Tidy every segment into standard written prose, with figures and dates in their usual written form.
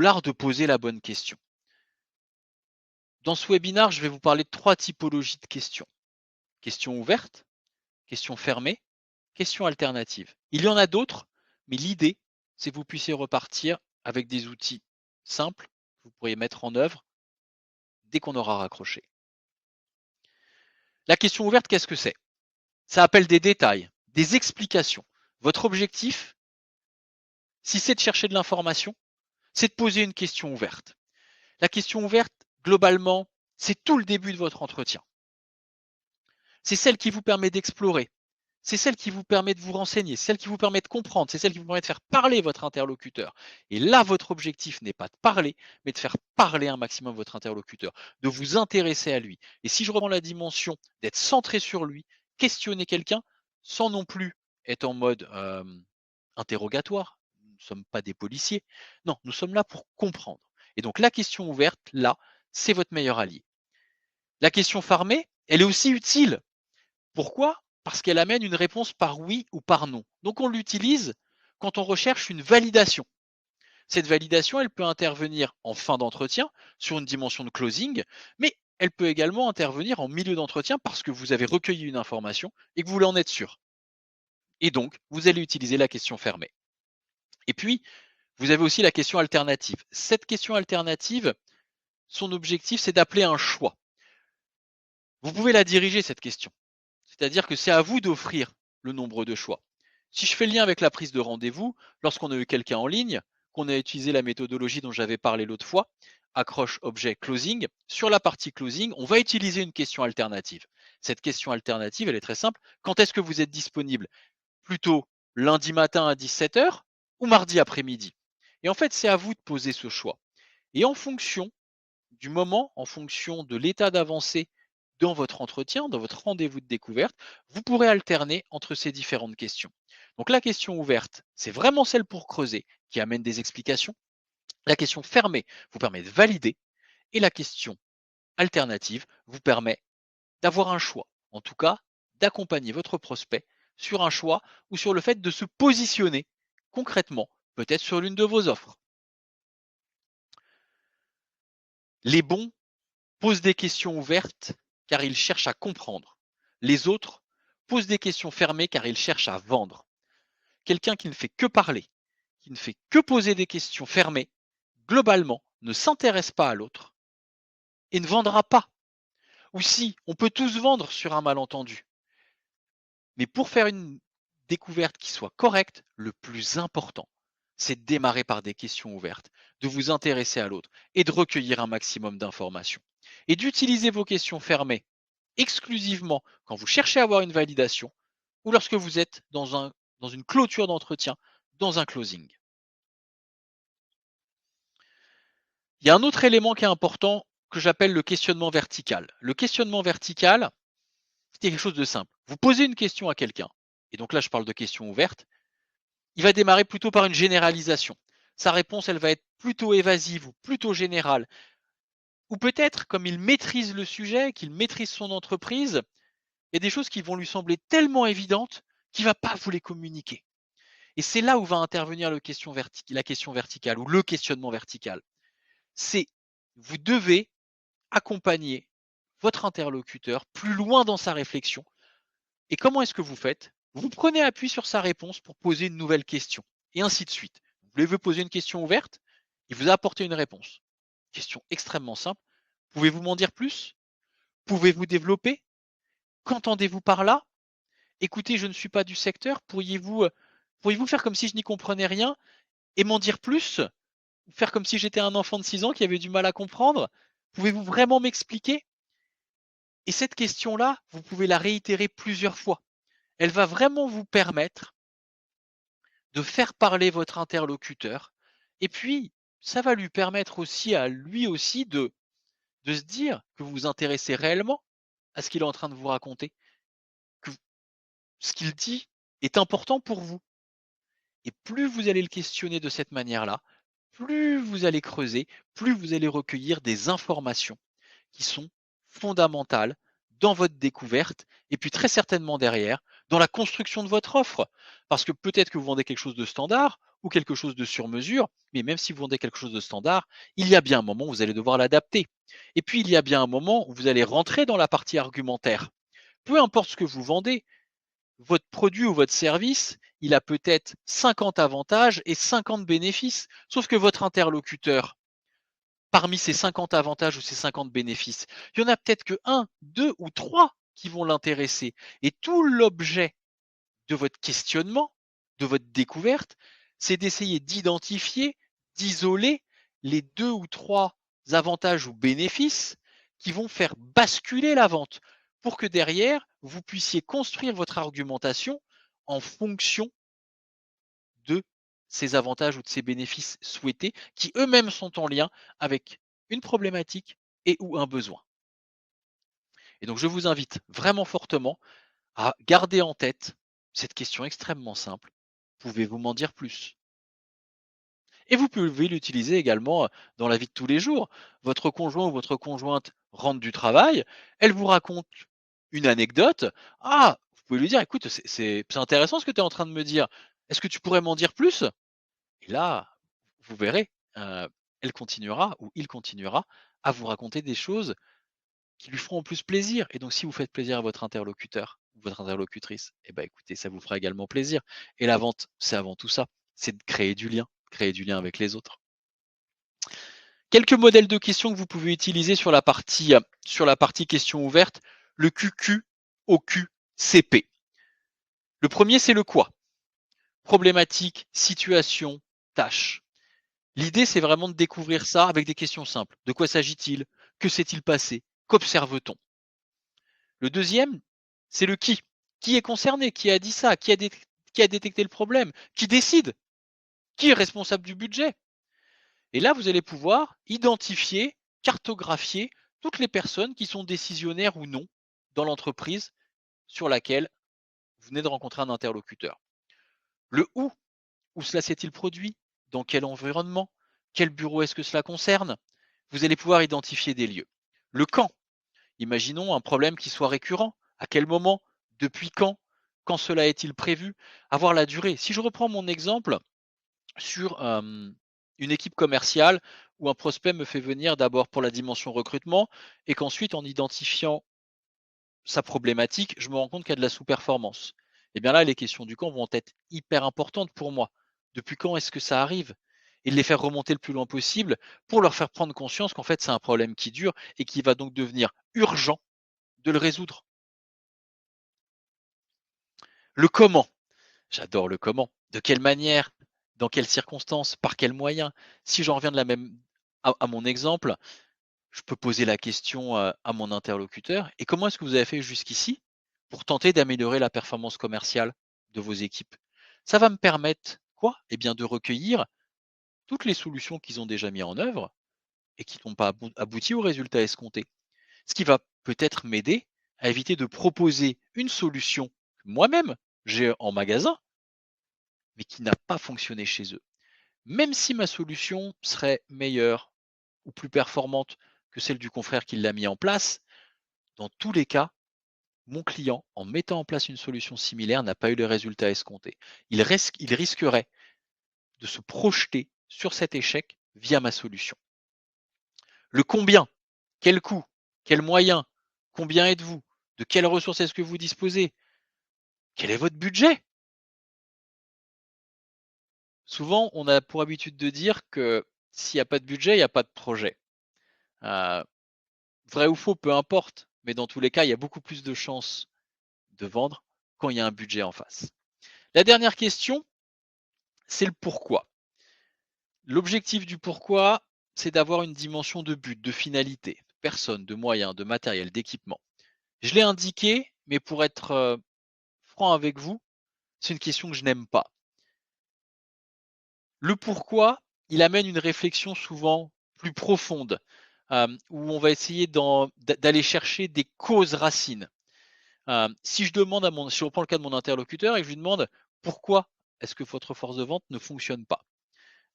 l'art de poser la bonne question. Dans ce webinaire, je vais vous parler de 3 typologies de questions. Questions ouvertes, questions fermées, questions alternatives. Il y en a d'autres, mais l'idée, c'est que vous puissiez repartir avec des outils simples que vous pourriez mettre en œuvre dès qu'on aura raccroché. La question ouverte, qu'est-ce que c'est? Ça appelle des détails, des explications. Votre objectif, si c'est de chercher de l'information, c'est de poser une question ouverte. La question ouverte, globalement, c'est tout le début de votre entretien. C'est celle qui vous permet d'explorer. C'est celle qui vous permet de vous renseigner, c'est celle qui vous permet de comprendre, c'est celle qui vous permet de faire parler votre interlocuteur. Et là, votre objectif n'est pas de parler, mais de faire parler un maximum votre interlocuteur, de vous intéresser à lui. Et si je reprends la dimension d'être centré sur lui, questionner quelqu'un, sans non plus être en mode interrogatoire, nous ne sommes pas des policiers, non, nous sommes là pour comprendre. Et donc la question ouverte, là, c'est votre meilleur allié. La question fermée, elle est aussi utile. Pourquoi? Parce qu'elle amène une réponse par oui ou par non. Donc on l'utilise quand on recherche une validation. Cette validation, elle peut intervenir en fin d'entretien sur une dimension de closing, mais elle peut également intervenir en milieu d'entretien parce que vous avez recueilli une information et que vous voulez en être sûr. Et donc, vous allez utiliser la question fermée. Et puis, vous avez aussi la question alternative. Cette question alternative, son objectif, c'est d'appeler un choix. Vous pouvez la diriger, cette question. C'est-à-dire que c'est à vous d'offrir le nombre de choix. Si je fais le lien avec la prise de rendez-vous, lorsqu'on a eu quelqu'un en ligne, qu'on a utilisé la méthodologie dont j'avais parlé l'autre fois, accroche, objet, closing, sur la partie closing, on va utiliser une question alternative. Cette question alternative, elle est très simple. Quand est-ce que vous êtes disponible? Plutôt lundi matin à 17h ou mardi après-midi? Et en fait, c'est à vous de poser ce choix. Et en fonction du moment, en fonction de l'état d'avancée dans votre entretien, dans votre rendez-vous de découverte, vous pourrez alterner entre ces différentes questions. Donc la question ouverte, c'est vraiment celle pour creuser, qui amène des explications. La question fermée vous permet de valider. Et la question alternative vous permet d'avoir un choix, en tout cas d'accompagner votre prospect sur un choix ou sur le fait de se positionner concrètement, peut-être sur l'une de vos offres. Les bons posent des questions ouvertes car ils cherchent à comprendre. Les autres posent des questions fermées car ils cherchent à vendre. Quelqu'un qui ne fait que parler, qui ne fait que poser des questions fermées, globalement, ne s'intéresse pas à l'autre et ne vendra pas. Ou si, on peut tous vendre sur un malentendu. Mais pour faire une découverte qui soit correcte, le plus important, c'est de démarrer par des questions ouvertes, de vous intéresser à l'autre et de recueillir un maximum d'informations. Et d'utiliser vos questions fermées exclusivement quand vous cherchez à avoir une validation ou lorsque vous êtes dans une clôture d'entretien, dans un closing. Il y a un autre élément qui est important que j'appelle le questionnement vertical. Le questionnement vertical, c'est quelque chose de simple. Vous posez une question à quelqu'un, et donc là je parle de questions ouvertes, il va démarrer plutôt par une généralisation. Sa réponse, elle va être plutôt évasive ou plutôt générale. Ou peut-être, comme il maîtrise le sujet, qu'il maîtrise son entreprise, il y a des choses qui vont lui sembler tellement évidentes qu'il ne va pas vous les communiquer. Et c'est là où va intervenir la question verticale ou le questionnement vertical. C'est vous devez accompagner votre interlocuteur plus loin dans sa réflexion. Et comment est-ce que vous faites? Vous prenez appui sur sa réponse pour poser une nouvelle question, et ainsi de suite. Vous voulez poser une question ouverte, il vous a apporté une réponse. Question extrêmement simple. Pouvez-vous m'en dire plus? Pouvez-vous développer? Qu'entendez-vous par là? Écoutez, je ne suis pas du secteur, pourriez-vous faire comme si je n'y comprenais rien et m'en dire plus? Faire comme si j'étais un enfant de 6 ans qui avait du mal à comprendre? Pouvez-vous vraiment m'expliquer? Et cette question-là, vous pouvez la réitérer plusieurs fois. Elle va vraiment vous permettre de faire parler votre interlocuteur. Et puis, ça va lui permettre aussi à lui aussi de se dire que vous vous intéressez réellement à ce qu'il est en train de vous raconter, que ce qu'il dit est important pour vous. Et plus vous allez le questionner de cette manière-là, plus vous allez creuser, plus vous allez recueillir des informations qui sont fondamentales dans votre découverte et puis très certainement derrière, dans la construction de votre offre. Parce que peut-être que vous vendez quelque chose de standard ou quelque chose de sur mesure, mais même si vous vendez quelque chose de standard, il y a bien un moment où vous allez devoir l'adapter. Et puis, il y a bien un moment où vous allez rentrer dans la partie argumentaire. Peu importe ce que vous vendez, votre produit ou votre service, il a peut-être 50 avantages et 50 bénéfices. Sauf que votre interlocuteur, parmi ces 50 avantages ou ces 50 bénéfices, il y en a peut-être que un, deux ou trois qui vont l'intéresser. Et tout l'objet de votre questionnement, de votre découverte, c'est d'essayer d'identifier, d'isoler les deux ou trois avantages ou bénéfices qui vont faire basculer la vente pour que derrière, vous puissiez construire votre argumentation en fonction de ces avantages ou de ces bénéfices souhaités qui eux-mêmes sont en lien avec une problématique et ou un besoin. Et donc, je vous invite vraiment fortement à garder en tête cette question extrêmement simple. Pouvez-vous m'en dire plus? Et vous pouvez l'utiliser également dans la vie de tous les jours. Votre conjoint ou votre conjointe rentre du travail, elle vous raconte une anecdote. Ah, vous pouvez lui dire, écoute, c'est intéressant ce que tu es en train de me dire. Est-ce que tu pourrais m'en dire plus? Et là, vous verrez, elle continuera ou il continuera à vous raconter des choses qui lui feront en plus plaisir. Et donc, si vous faites plaisir à votre interlocuteur ou votre interlocutrice, eh ben, écoutez, ça vous fera également plaisir. Et la vente, c'est avant tout ça, c'est de créer du lien avec les autres. Quelques modèles de questions que vous pouvez utiliser sur la partie questions ouvertes, le QQ au QCP. Le premier, c'est le quoi. Problématique, situation, tâche. L'idée, c'est vraiment de découvrir ça avec des questions simples. De quoi s'agit-il? Que s'est-il passé? Qu'observe-t-on? Le deuxième, c'est le qui. Qui est concerné? Qui a dit ça? Qui a détecté le problème? Qui décide? Qui est responsable du budget? Et là, vous allez pouvoir identifier, cartographier toutes les personnes qui sont décisionnaires ou non dans l'entreprise sur laquelle vous venez de rencontrer un interlocuteur. Le où cela s'est-il produit? Dans quel environnement? Quel bureau est-ce que cela concerne? Vous allez pouvoir identifier des lieux. Le quand, imaginons un problème qui soit récurrent. À quel moment? Depuis quand? Quand cela est-il prévu? Avoir la durée. Si je reprends mon exemple sur une équipe commerciale où un prospect me fait venir d'abord pour la dimension recrutement et qu'ensuite, en identifiant sa problématique, je me rends compte qu'il y a de la sous-performance. Et bien là, les questions du quand vont être hyper importantes pour moi. Depuis quand est-ce que ça arrive? Et de les faire remonter le plus loin possible pour leur faire prendre conscience qu'en fait, c'est un problème qui dure et qui va donc devenir urgent de le résoudre. Le comment, j'adore le comment. De quelle manière? Dans quelles circonstances? Par quels moyens? Si j'en reviens de la même à mon exemple, je peux poser la question à mon interlocuteur. Et comment est-ce que vous avez fait jusqu'ici pour tenter d'améliorer la performance commerciale de vos équipes? Ça va me permettre quoi? Eh bien, de recueillir toutes les solutions qu'ils ont déjà mis en œuvre et qui n'ont pas abouti au résultat escompté. Ce qui va peut-être m'aider à éviter de proposer une solution que moi-même j'ai en magasin, mais qui n'a pas fonctionné chez eux. Même si ma solution serait meilleure ou plus performante que celle du confrère qui l'a mis en place, dans tous les cas, mon client, en mettant en place une solution similaire, n'a pas eu le résultat escompté. Il risquerait de se projeter sur cet échec via ma solution. Le combien, quel coût, quels moyens, combien êtes-vous, de quelles ressources est-ce que vous disposez, quel est votre budget? Souvent, on a pour habitude de dire que s'il n'y a pas de budget, il n'y a pas de projet. Euh, Vrai ou faux, peu importe, mais dans tous les cas, il y a beaucoup plus de chances de vendre quand il y a un budget en face. La dernière question, c'est le pourquoi. L'objectif du pourquoi, c'est d'avoir une dimension de but, de finalité, de personnes, de moyens, de matériel, d'équipement. Je l'ai indiqué, mais pour être franc avec vous, c'est une question que je n'aime pas. Le pourquoi, il amène une réflexion souvent plus profonde, où on va essayer d'aller chercher des causes racines. Si je reprends le cas de mon interlocuteur et que je lui demande pourquoi est-ce que votre force de vente ne fonctionne pas,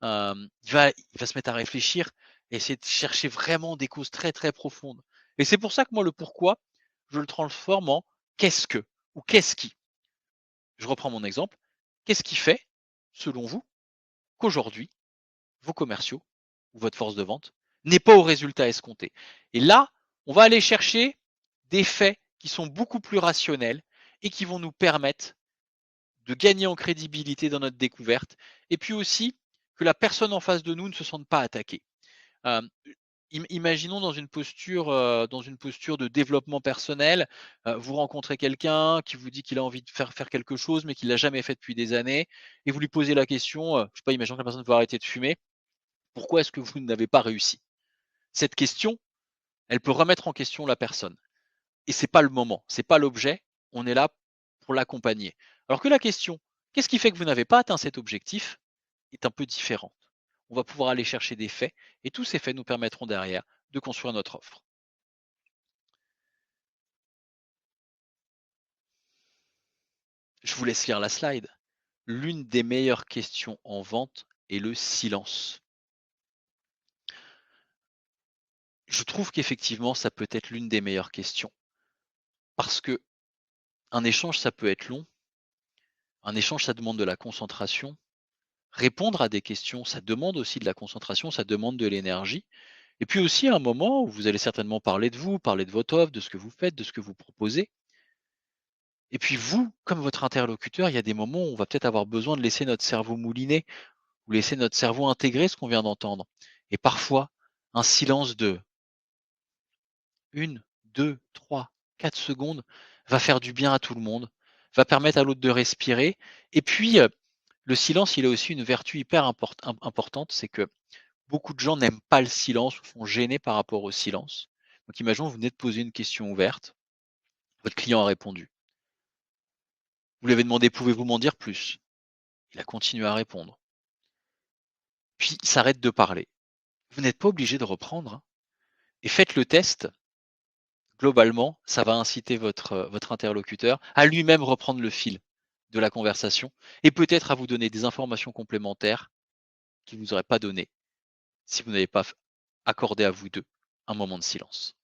il va se mettre à réfléchir et essayer de chercher vraiment des causes très très profondes. Et c'est pour ça que moi le pourquoi, je le transforme en qu'est-ce que ou qu'est-ce qui. Je reprends mon exemple. Qu'est-ce qui fait, selon vous, qu'aujourd'hui, vos commerciaux ou votre force de vente n'est pas au résultat escompté. Et là, on va aller chercher des faits qui sont beaucoup plus rationnels et qui vont nous permettre de gagner en crédibilité dans notre découverte et puis aussi que la personne en face de nous ne se sente pas attaquée. Euh, Imaginons dans une posture de développement personnel, vous rencontrez quelqu'un qui vous dit qu'il a envie de faire quelque chose, mais qu'il l'a jamais fait depuis des années, et vous lui posez la question, je sais pas, imaginons que la personne veut arrêter de fumer. Pourquoi est-ce que vous n'avez pas réussi? Cette question, elle peut remettre en question la personne. Et c'est pas le moment, c'est pas l'objet. On est là pour l'accompagner. Alors que la question, qu'est-ce qui fait que vous n'avez pas atteint cet objectif, est un peu différente. On va pouvoir aller chercher des faits, et tous ces faits nous permettront derrière de construire notre offre. Je vous laisse lire la slide. L'une des meilleures questions en vente est le silence. Je trouve qu'effectivement, ça peut être l'une des meilleures questions. Parce que un échange, ça peut être long. Un échange, ça demande de la concentration. Répondre à des questions, ça demande aussi de la concentration, ça demande de l'énergie. Et puis aussi, à un moment où vous allez certainement parler de vous, parler de votre offre, de ce que vous faites, de ce que vous proposez. Et puis vous, comme votre interlocuteur, il y a des moments où on va peut-être avoir besoin de laisser notre cerveau mouliner ou laisser notre cerveau intégrer ce qu'on vient d'entendre. Et parfois, un silence de 1, 2, 3, 4 secondes va faire du bien à tout le monde, va permettre à l'autre de respirer. Et puis, le silence, il a aussi une vertu hyper importante, c'est que beaucoup de gens n'aiment pas le silence ou sont gênés par rapport au silence. Donc imaginons, vous venez de poser une question ouverte, votre client a répondu. Vous lui avez demandé, pouvez-vous m'en dire plus? Il a continué à répondre. Puis il s'arrête de parler. Vous n'êtes pas obligé de reprendre, hein. Et faites le test. Globalement, ça va inciter votre interlocuteur à lui-même reprendre le fil de la conversation et peut-être à vous donner des informations complémentaires qu'il ne vous aurait pas données si vous n'avez pas accordé à vous deux un moment de silence.